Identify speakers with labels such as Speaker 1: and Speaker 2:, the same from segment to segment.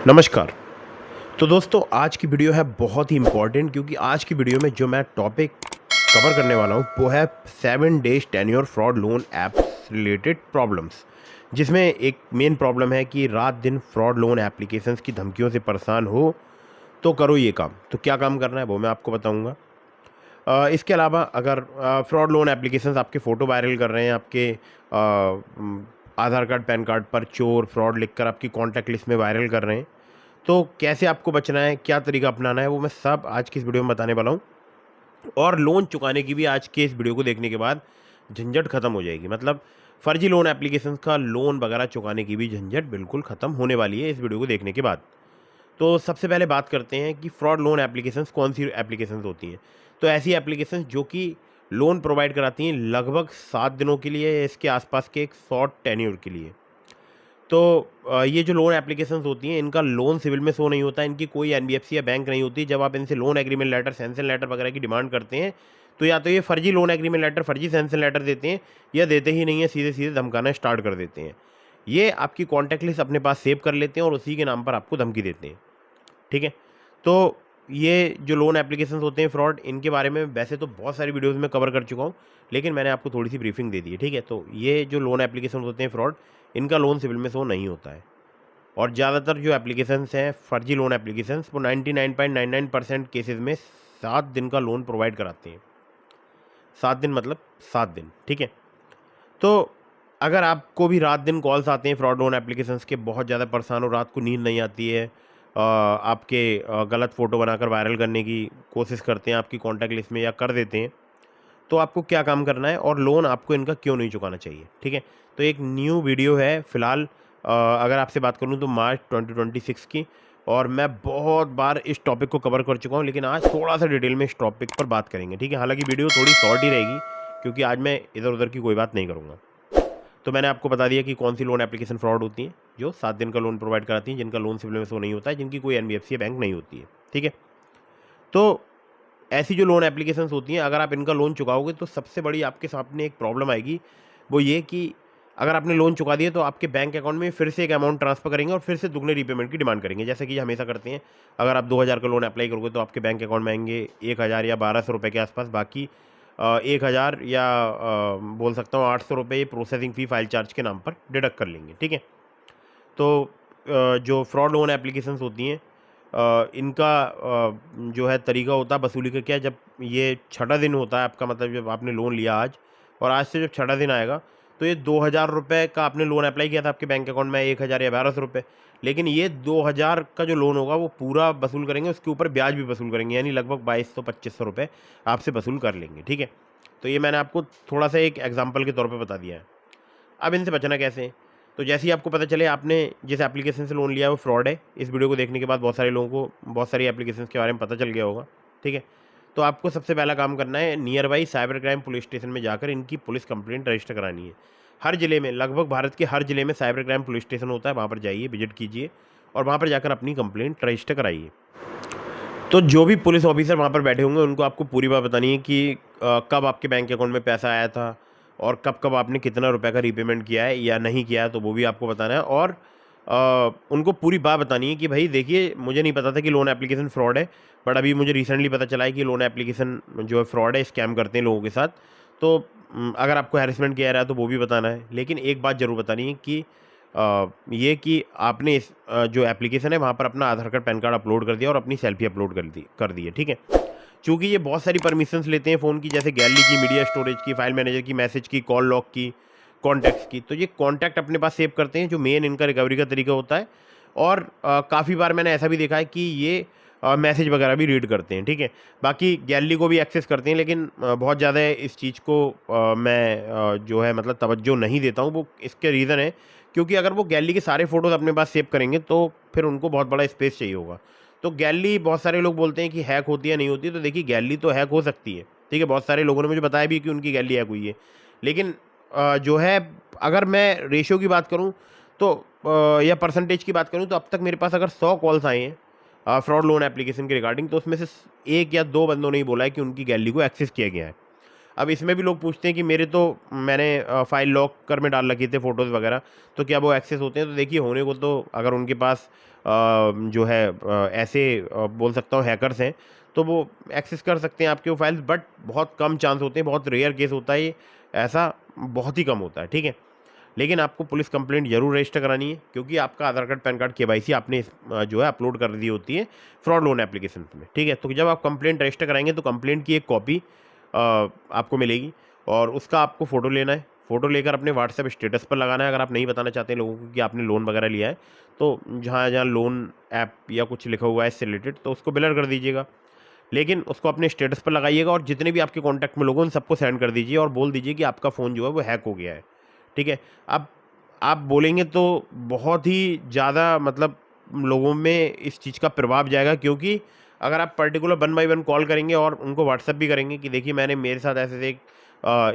Speaker 1: नमस्कार। तो दोस्तों आज की वीडियो है बहुत ही इम्पोर्टेंट क्योंकि आज की वीडियो में जो मैं टॉपिक कवर करने वाला हूँ वो है 7 days tenure fraud loan apps related problems. जिसमें एक मेन प्रॉब्लम है कि रात दिन फ्रॉड लोन एप्लीकेशंस की धमकियों से परेशान हो तो करो ये काम। तो क्या काम करना है वो मैं आपको बताऊँगा। इसके अलावा अगर फ्रॉड लोन एप्लीकेशंस आपके फ़ोटो वायरल कर रहे हैं, आपके आधार कार्ड पैन कार्ड पर चोर फ्रॉड लिखकर आपकी कॉन्टैक्ट लिस्ट में वायरल कर रहे हैं, तो कैसे आपको बचना है, क्या तरीका अपनाना है, वो मैं सब आज की इस वीडियो में बताने वाला हूँ। और लोन चुकाने की भी आज के इस वीडियो को देखने के बाद झंझट खत्म हो जाएगी। मतलब फर्जी लोन एप्लीकेशंस का लोन वगैरह चुकाने की भी झंझट बिल्कुल ख़त्म होने वाली है इस वीडियो को देखने के बाद। तो सबसे पहले बात करते हैं कि फ्रॉड लोन एप्लीकेशंस कौन सी एप्लीकेशंस होती हैं। तो ऐसी एप्लीकेशंस जो कि लोन प्रोवाइड कराती हैं लगभग 7 दिनों के लिए या इसके आसपास के एक शॉर्ट टेन्योर के लिए। तो ये जो लोन एप्लीकेशंस होती हैं इनका लोन सिविल में शो नहीं होता, इनकी कोई एनबीएफसी या बैंक नहीं होती। जब आप इनसे loan agreement letter, sanction letter वगैरह की डिमांड करते हैं तो या तो ये फर्जी लोन एग्रीमेंट लेटर, फर्जी सैंक्शन लेटर देते हैं, या देते ही नहीं है, सीधे सीधे धमकाना स्टार्ट कर देते हैं। ये आपकी कॉन्टैक्ट लिस्ट अपने पास सेव कर लेते हैं और उसी के नाम पर आपको धमकी देते हैं। ठीक है। तो ये जो लोन एप्लीकेशंस होते हैं फ्रॉड, इनके बारे में वैसे तो बहुत सारी वीडियोस में कवर कर चुका हूँ, लेकिन मैंने आपको थोड़ी सी ब्रीफिंग दे दी है। ठीक है। तो ये जो लोन एप्लीकेशंस होते हैं फ्रॉड, इनका लोन सिविल में शो नहीं होता है। और ज़्यादातर जो एप्लीकेशंस हैं फर्जी लोन एप्लीकेशंस, वो 99.99% केसेस में 7 दिन का लोन प्रोवाइड कराते हैं। 7 दिन मतलब 7 दिन। ठीक है। तो अगर आपको भी रात दिन कॉल्स आते हैं फ्रॉड लोन एप्लीकेशंस के, बहुत ज़्यादा परेशान हो, रात को नींद नहीं आती है, आपके गलत फ़ोटो बनाकर वायरल करने की कोशिश करते हैं आपकी कॉन्टैक्ट लिस्ट में या कर देते हैं, तो आपको क्या काम करना है और लोन आपको इनका क्यों नहीं चुकाना चाहिए। ठीक है। तो एक न्यू वीडियो है फ़िलहाल, अगर आपसे बात करूँ तो मार्च 2026 की, और मैं बहुत बार इस टॉपिक को कवर कर चुका हूँ, लेकिन आज थोड़ा सा डिटेल में इस टॉपिक पर बात करेंगे। ठीक है। हालांकि वीडियो थोड़ी शॉर्ट ही रहेगी क्योंकि आज मैं इधर उधर की कोई बात नहीं करूँगा। तो मैंने आपको बता दिया कि कौन सी लोन एप्लीकेशन फ्रॉड होती हैं, जो 7 दिन का लोन प्रोवाइड कराती हैं, जिनका लोन सिविल में शो नहीं होता है, जिनकी कोई एनबीएफसी या बैंक नहीं होती है। ठीक है। तो ऐसी जो लोन एप्लीकेशंस होती हैं, अगर आप इनका लोन चुकाओगे तो सबसे बड़ी आपके सामने एक प्रॉब्लम आएगी, वो ये कि अगर आपने लोन चुका दिया तो आपके बैंक अकाउंट में फिर से एक अमाउंट ट्रांसफ़र करेंगे और फिर से दुगने रीपेमेंट की डिमांड करेंगे, जैसे कि ये हमेशा करते हैं। अगर आप 2000 का लोन अप्लाई करोगे तो आपके बैंक अकाउंट में आएंगे 1000 या 1200 रुपये के आसपास, बाकी 1000 या बोल सकता हूँ 800 रुपये प्रोसेसिंग फ़ी, फाइल चार्ज के नाम पर डिडक्ट कर लेंगे। ठीक है। तो जो फ्रॉड लोन एप्लीकेशंस होती हैं, इनका जो है तरीका होता है वसूली का, क्या, जब ये छठा दिन होता है आपका, मतलब जब आपने लोन लिया आज, और आज से जब छठा दिन आएगा तो ये 2000 रुपये का आपने लोन अप्लाई किया था आपके बैंक अकाउंट में, 1000 या 1200 रुपये, लेकिन ये 2000 का जो लोन होगा वो पूरा वसूल करेंगे, उसके ऊपर ब्याज भी वसूल करेंगे, यानी लगभग 2200-2500 रुपये आपसे वसूल कर लेंगे। ठीक है। तो ये मैंने आपको थोड़ा सा एक एग्जाम्पल के तौर पर बता दिया है। अब इनसे बचना कैसे है? तो जैसे ही आपको पता चले आपने जिस एप्लीकेशन से लोन लिया है वो फ्रॉड है, इस वीडियो को देखने के बाद बहुत सारे लोगों को बहुत सारी एप्लीकेशंस के बारे में पता चल गया होगा। ठीक है। तो आपको सबसे पहला काम करना है, near by cyber crime police station में जाकर इनकी पुलिस कंप्लेंट रजिस्टर करानी है। हर ज़िले में, लगभग भारत के हर ज़िले में साइबर क्राइम पुलिस स्टेशन होता है, वहाँ पर जाइए, विजिट कीजिए और वहाँ पर जाकर अपनी कंप्लेंट रजिस्टर कराइए। तो जो भी पुलिस ऑफिसर वहाँ पर बैठे होंगे उनको आपको पूरी बात बतानी है कि कब आपके बैंक अकाउंट में पैसा आया था और कब कब आपने कितना रुपए का रीपेमेंट किया है या नहीं किया है, तो वो भी आपको बताना है। और उनको पूरी बात बतानी है कि भाई देखिए, मुझे नहीं पता था कि लोन एप्लीकेशन फ्रॉड है, बट अभी मुझे रिसेंटली पता चला है कि लोन एप्लीकेशन जो है फ्रॉड है, स्कैम करते हैं लोगों के साथ। तो अगर आपको हैरेसमेंट किया रहा है तो वो भी बताना है, लेकिन एक बात ज़रूर बतानी है कि ये कि आपने इस जो एप्लीकेशन है वहाँ पर अपना आधार कार्ड, पैन कार्ड अपलोड कर दिया और अपनी सेल्फी अपलोड कर दी है। ठीक है। चूँकि ये बहुत सारी परमिशंस लेते हैं फ़ोन की, जैसे गैलरी की, मीडिया स्टोरेज की, फाइल मैनेजर की, मैसेज की, कॉल लॉग की, कॉन्टैक्ट्स की, तो ये कॉन्टैक्ट अपने पास सेव करते हैं, जो मेन इनका रिकवरी का तरीका होता है। और काफ़ी बार मैंने ऐसा भी देखा है कि ये मैसेज वगैरह भी रीड करते हैं। ठीक है। बाकी गैलरी को भी एक्सेस करते हैं, लेकिन बहुत ज़्यादा इस चीज़ को मैं जो है मतलब तवज्जो नहीं देता हूँ। वो इसके रीज़न है क्योंकि अगर वो गैलरी के सारे फ़ोटोज़ अपने पास सेव करेंगे तो फिर उनको बहुत बड़ा स्पेस चाहिए होगा। तो गैलरी, बहुत सारे लोग बोलते हैं कि हैक होती है, नहीं होती है, तो देखिए गैलरी तो हैक हो सकती है। ठीक है। बहुत सारे लोगों ने मुझे बताया भी कि उनकी गैलरी हैक हुई है, लेकिन जो है, अगर मैं रेशियो की बात करूँ तो या परसेंटेज की बात करूँ तो अब तक मेरे पास अगर 100 कॉल्स आए हैं फ्रॉड लोन एप्लीकेशन के रिगार्डिंग, तो उसमें से 1 या 2 बंदों ने ही बोला है कि उनकी गैलरी को एक्सेस किया गया है। अब इसमें भी लोग पूछते हैं कि मेरे तो मैंने फाइल लॉकर में डाल रखी थे फ़ोटोज़ वगैरह, तो क्या वो एक्सेस होते हैं? तो देखिए, होने को तो अगर उनके पास जो है ऐसे बोल सकता हूँ हैकर्स हैं, तो वो एक्सेस कर सकते हैं आपके वो फाइल्स, बट बहुत कम चांस होते हैं, बहुत रेयर केस होता है ये, ऐसा बहुत ही कम होता है, ठीक है। लेकिन आपको पुलिस कंप्लेंट जरूर रजिस्टर करानी है, क्योंकि आपका आधार कार्ड, पैन कार्ड, केवाईसी आपने जो है अपलोड कर दी होती है फ्रॉड लोन एप्लीकेशन में, ठीक है। तो जब आप कंप्लेंट रजिस्टर कराएंगे तो कंप्लेंट की एक कॉपी आपको मिलेगी, और उसका आपको फ़ोटो लेना है। फ़ोटो लेकर अपने व्हाट्सएप स्टेटस पर लगाना है, अगर आप नहीं बताना चाहते हैं लोगों को कि आपने लोन वगैरह लिया है, तो जहाँ जहाँ लोन ऐप या कुछ लिखा हुआ है इससे रिलेटेड, तो उसको ब्लर कर दीजिएगा। लेकिन उसको अपने स्टेटस पर लगाइएगा, और जितने भी आपके कॉन्टैक्ट में लोग हैं उन सबको सेंड कर दीजिए, और बोल दीजिए कि आपका फ़ोन जो है वो हैक हो गया है, ठीक है। अब आप बोलेंगे तो बहुत ही ज़्यादा मतलब लोगों में इस चीज़ का प्रभाव जाएगा, क्योंकि अगर आप पर्टिकुलर 1 बाय 1 कॉल करेंगे और उनको व्हाट्सएप भी करेंगे कि देखिए मैंने, मेरे साथ ऐसे एक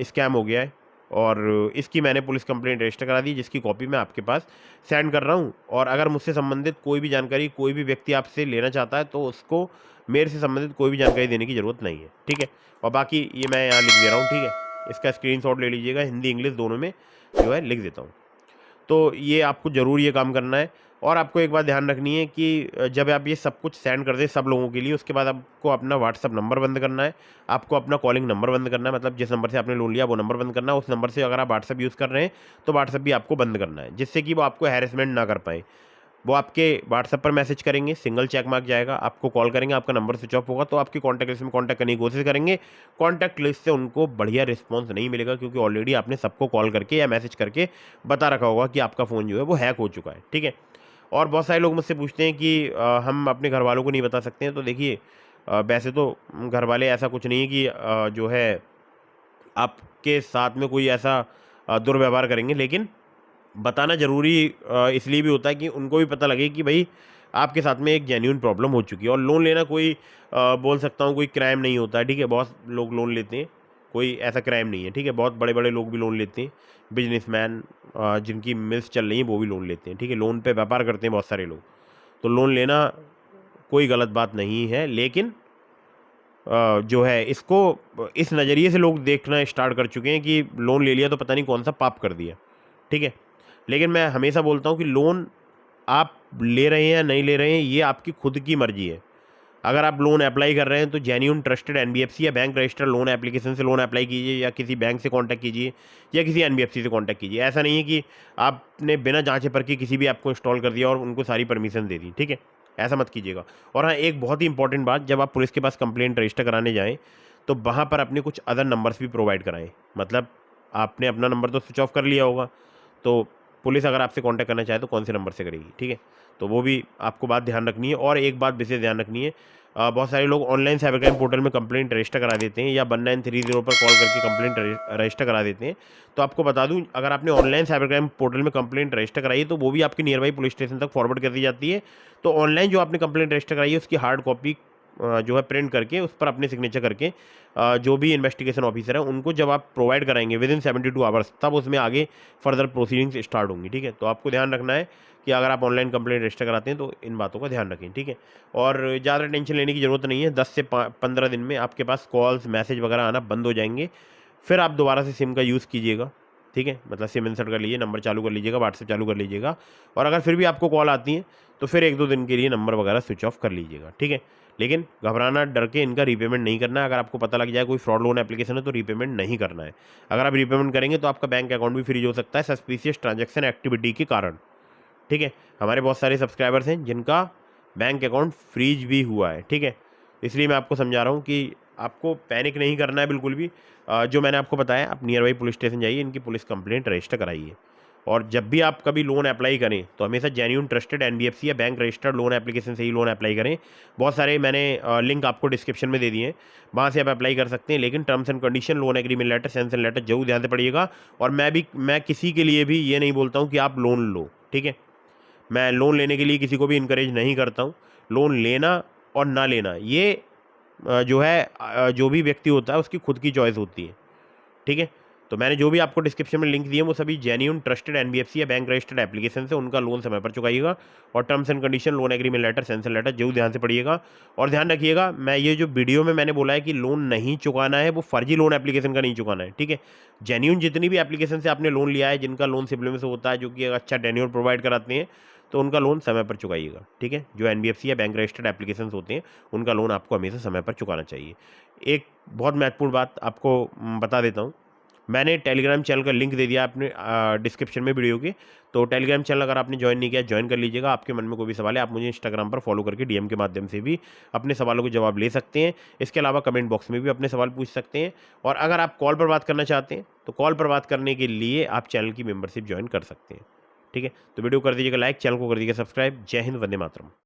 Speaker 1: स्कैम हो गया है, और इसकी मैंने पुलिस कंप्लेंट रजिस्टर करा दी, जिसकी कॉपी मैं आपके पास सेंड कर रहा हूँ, और अगर मुझसे संबंधित कोई भी जानकारी कोई भी व्यक्ति आपसे लेना चाहता है तो उसको मेरे से संबंधित कोई भी जानकारी देने की ज़रूरत नहीं है, ठीक है। और बाकी ये मैं यहाँ लिख दे रहा हूँ, ठीक है। इसका स्क्रीनशॉट ले लीजिएगा, हिंदी इंग्लिश दोनों में जो है लिख देता हूँ। तो ये आपको ज़रूर ये काम करना है, और आपको एक बात ध्यान रखनी है कि जब आप ये सब कुछ सेंड कर दें सब लोगों के लिए, उसके बाद आपको अपना व्हाट्सअप नंबर बंद करना है, आपको अपना कॉलिंग नंबर बंद करना है, मतलब जिस नंबर से आपने लोन लिया वो नंबर बंद करना है। उस नंबर से अगर आप व्हाट्सअप यूज़ कर रहे हैं तो व्हाट्सअप भी आपको बंद करना है, जिससे कि वो आपको हैरेसमेंट ना कर पाएँ। वो आपके व्हाट्सएप पर मैसेज करेंगे, सिंगल चेक मार्क जाएगा, आपको कॉल करेंगे, आपका नंबर स्विच ऑफ होगा, तो आपकी कॉन्टैक्ट लिस्ट में कॉन्टैक्ट करने की कोशिश करेंगे। कॉन्टैक्ट लिस्ट से उनको बढ़िया रिस्पॉन्स नहीं मिलेगा, क्योंकि ऑलरेडी आपने सबको कॉल करके या मैसेज करके बता रखा होगा कि आपका फ़ोन जो है वो हैक हो चुका है, ठीक है। और बहुत सारे लोग मुझसे पूछते हैं कि हम अपने घर वालों को नहीं बता सकते हैं। तो देखिए, वैसे तो घर वाले ऐसा कुछ नहीं है कि जो है आपके साथ में कोई ऐसा दुर्व्यवहार करेंगे, लेकिन बताना ज़रूरी इसलिए भी होता है कि उनको भी पता लगे कि भाई आपके साथ में एक जेन्युइन प्रॉब्लम हो चुकी है। और लोन लेना कोई बोल सकता हूँ कोई क्राइम नहीं होता है, ठीक है। बहुत लोग लोन लेते हैं, कोई ऐसा क्राइम नहीं है, ठीक है। बहुत बड़े बड़े लोग भी लोन लेते हैं, बिजनेसमैन जिनकी मिल्स चल रही है वो भी लोन लेते हैं, ठीक है। लोन पे व्यापार करते हैं बहुत सारे लोग, तो लोन लेना कोई गलत बात नहीं है। लेकिन जो है इसको इस नज़रिए से लोग देखना स्टार्ट कर चुके हैं कि लोन ले लिया तो पता नहीं कौन सा पाप कर दिया, ठीक है। लेकिन मैं हमेशा बोलता हूँ कि लोन आप ले रहे हैं या नहीं ले रहे हैं, ये आपकी खुद की मर्जी है। अगर आप लोन अप्लाई कर रहे हैं तो जेन्युइन ट्रस्टेड एनबीएफसी या बैंक रजिस्टर्ड लोन एप्लीकेशन से लोन अप्लाई कीजिए, या किसी बैंक से कांटेक्ट कीजिए, या किसी एनबीएफसी से कांटेक्ट कीजिए। ऐसा नहीं है कि आपने बिना जांचे परखे किसी भी ऐप को इंस्टॉल कर दिया और उनको सारी परमिशन दे दी, ठीक है। ऐसा मत कीजिएगा। और हाँ, एक बहुत ही इंपॉर्टेंट बात, जब आप पुलिस के पास कंप्लेंट रजिस्टर कराने जाएँ तो वहाँ पर अपने कुछ अदर नंबर्स भी प्रोवाइड कराएँ। मतलब आपने अपना नंबर तो स्विच ऑफ कर लिया होगा, तो पुलिस अगर आपसे कांटेक्ट करना चाहे तो कौन से नंबर से करेगी, ठीक है। तो वो भी आपको बात ध्यान रखनी है। और एक बात विशेष ध्यान रखनी है, बहुत सारे लोग ऑनलाइन साइबर क्राइम पोर्टल में कंप्लेंट रजिस्टर करा देते हैं, या 1930 पर कॉल करके कंप्लेंट रजिस्टर करा देते हैं। तो आपको बता दूं, अगर आपने ऑनलाइन साइबर क्राइम पोर्टल में कंप्लेंट रजिस्टर कराई है तो वो भी आपकी नियर बाई पुलिस स्टेशन तक फॉरवर्ड कर दी जाती है। तो ऑनलाइन जो आपने कंप्लेंट रजिस्टर कराई है उसकी हार्ड कॉपी जो है प्रिंट करके उस पर अपने सिग्नेचर करके जो भी इन्वेस्टिगेशन ऑफिसर है उनको जब आप प्रोवाइड कराएंगे विद इन 72 आवर्स, तब उसमें आगे फर्दर प्रोसीडिंग्स स्टार्ट होंगी, ठीक है। तो आपको ध्यान रखना है कि अगर आप ऑनलाइन कंप्लेंट रजिस्टर कराते हैं तो इन बातों का ध्यान रखें, ठीक है। और ज़्यादा टेंशन लेने की ज़रूरत नहीं है, 10 से 15 दिन में आपके पास कॉल्स मैसेज वगैरह आना बंद हो जाएंगे। फिर आप दोबारा से सिम का यूज़ कीजिएगा, ठीक है। मतलब सिम इंसर्ट कर लीजिए, नंबर चालू कर लीजिएगा, व्हाट्सएप चालू कर लीजिएगा। और अगर फिर भी आपको कॉल आती है तो फिर 1-2 दिन के लिए नंबर वगैरह स्विच ऑफ कर लीजिएगा, ठीक है। लेकिन घबराना, डर के इनका रीपेमेंट नहीं करना है। अगर आपको पता लग जाए कोई फ्रॉड लोन एप्लीकेशन है तो रीपेमेंट नहीं करना है। अगर आप रीपेमेंट करेंगे तो आपका बैंक अकाउंट भी फ्रीज हो सकता है सस्पिशियस ट्रांजैक्शन एक्टिविटी के कारण, ठीक है। हमारे बहुत सारे सब्सक्राइबर्स हैं जिनका बैंक अकाउंट फ्रीज भी हुआ है, ठीक है। इसलिए मैं आपको समझा रहा हूँ कि आपको पैनिक नहीं करना है बिल्कुल भी। जो मैंने आपको बताया, आप नियर बाई पुलिस स्टेशन जाइए, इनकी पुलिस कंप्लेंट रजिस्टर कराइए। और जब भी आप कभी लोन अप्लाई करें तो हमेशा जेन्युइन ट्रस्टेड एनबीएफसी या बैंक रजिस्टर्ड लोन एप्लीकेशन से ही लोन अप्लाई करें। बहुत सारे मैंने लिंक आपको डिस्क्रिप्शन में दे दिए हैं, वहाँ से आप अप्लाई कर सकते हैं। लेकिन terms and condition, loan agreement letter, sanction letter जरूर ध्यान से पढ़िएगा। और मैं किसी के लिए भी ये नहीं बोलता हूँ कि आप लोन लो, ठीक है। मैं लोन लेने के लिए किसी को भी इनकरेज नहीं करता हूँ। लोन लेना और ना लेना ये जो है जो भी व्यक्ति होता है उसकी खुद की चॉइस होती है, ठीक है। तो मैंने जो भी आपको डिस्क्रिप्शन में लिंक दिए वो सभी जेन्युइन ट्रस्टेड एनबीएफसी या बैंक रजिस्टर्ड एप्लीकेशन से उनका लोन समय पर चुकाइएगा। और terms and condition, loan agreement letter, sanction letter जरूर ध्यान से पढ़िएगा। और ध्यान रखिएगा, मैं ये जो वीडियो में मैंने बोला है कि लोन नहीं चुकाना है, वो फर्जी लोन एप्लीकेशन का नहीं चुकाना है, ठीक है। जेन्युइन जितनी भी एप्लीकेशन से आपने लोन लिया है, जिनका लोन सिबिल में से होता है, जो कि अच्छा टेन्योर प्रोवाइड कराते हैं, तो उनका लोन समय पर चुकाइएगा, ठीक है। जो एनबीएफसी या बैंक रजिस्टर्ड एप्लीकेशंस होते हैं, उनका लोन आपको हमेशा समय पर चुकाना चाहिए। एक बहुत महत्वपूर्ण बात आपको बता देता हूँ, मैंने टेलीग्राम चैनल का लिंक दे दिया आपने डिस्क्रिप्शन में वीडियो के। तो टेलीग्राम चैनल अगर आपने ज्वाइन नहीं किया, ज्वाइन कर लीजिएगा। आपके मन में कोई भी सवाल है, आप मुझे इंस्टाग्राम पर फॉलो करके डीएम के माध्यम से भी अपने सवालों के जवाब ले सकते हैं। इसके अलावा कमेंट बॉक्स में भी अपने सवाल पूछ सकते हैं। और अगर आप कॉल पर बात करना चाहते हैं, तो कॉल पर बात करने के लिए आप चैनल की मेंबरशिप ज्वाइन कर सकते हैं, ठीक है। तो वीडियो कर दीजिएगा लाइक, चैनल को कर दीजिएगा सब्सक्राइब। जय हिंद, वंदे मातरम।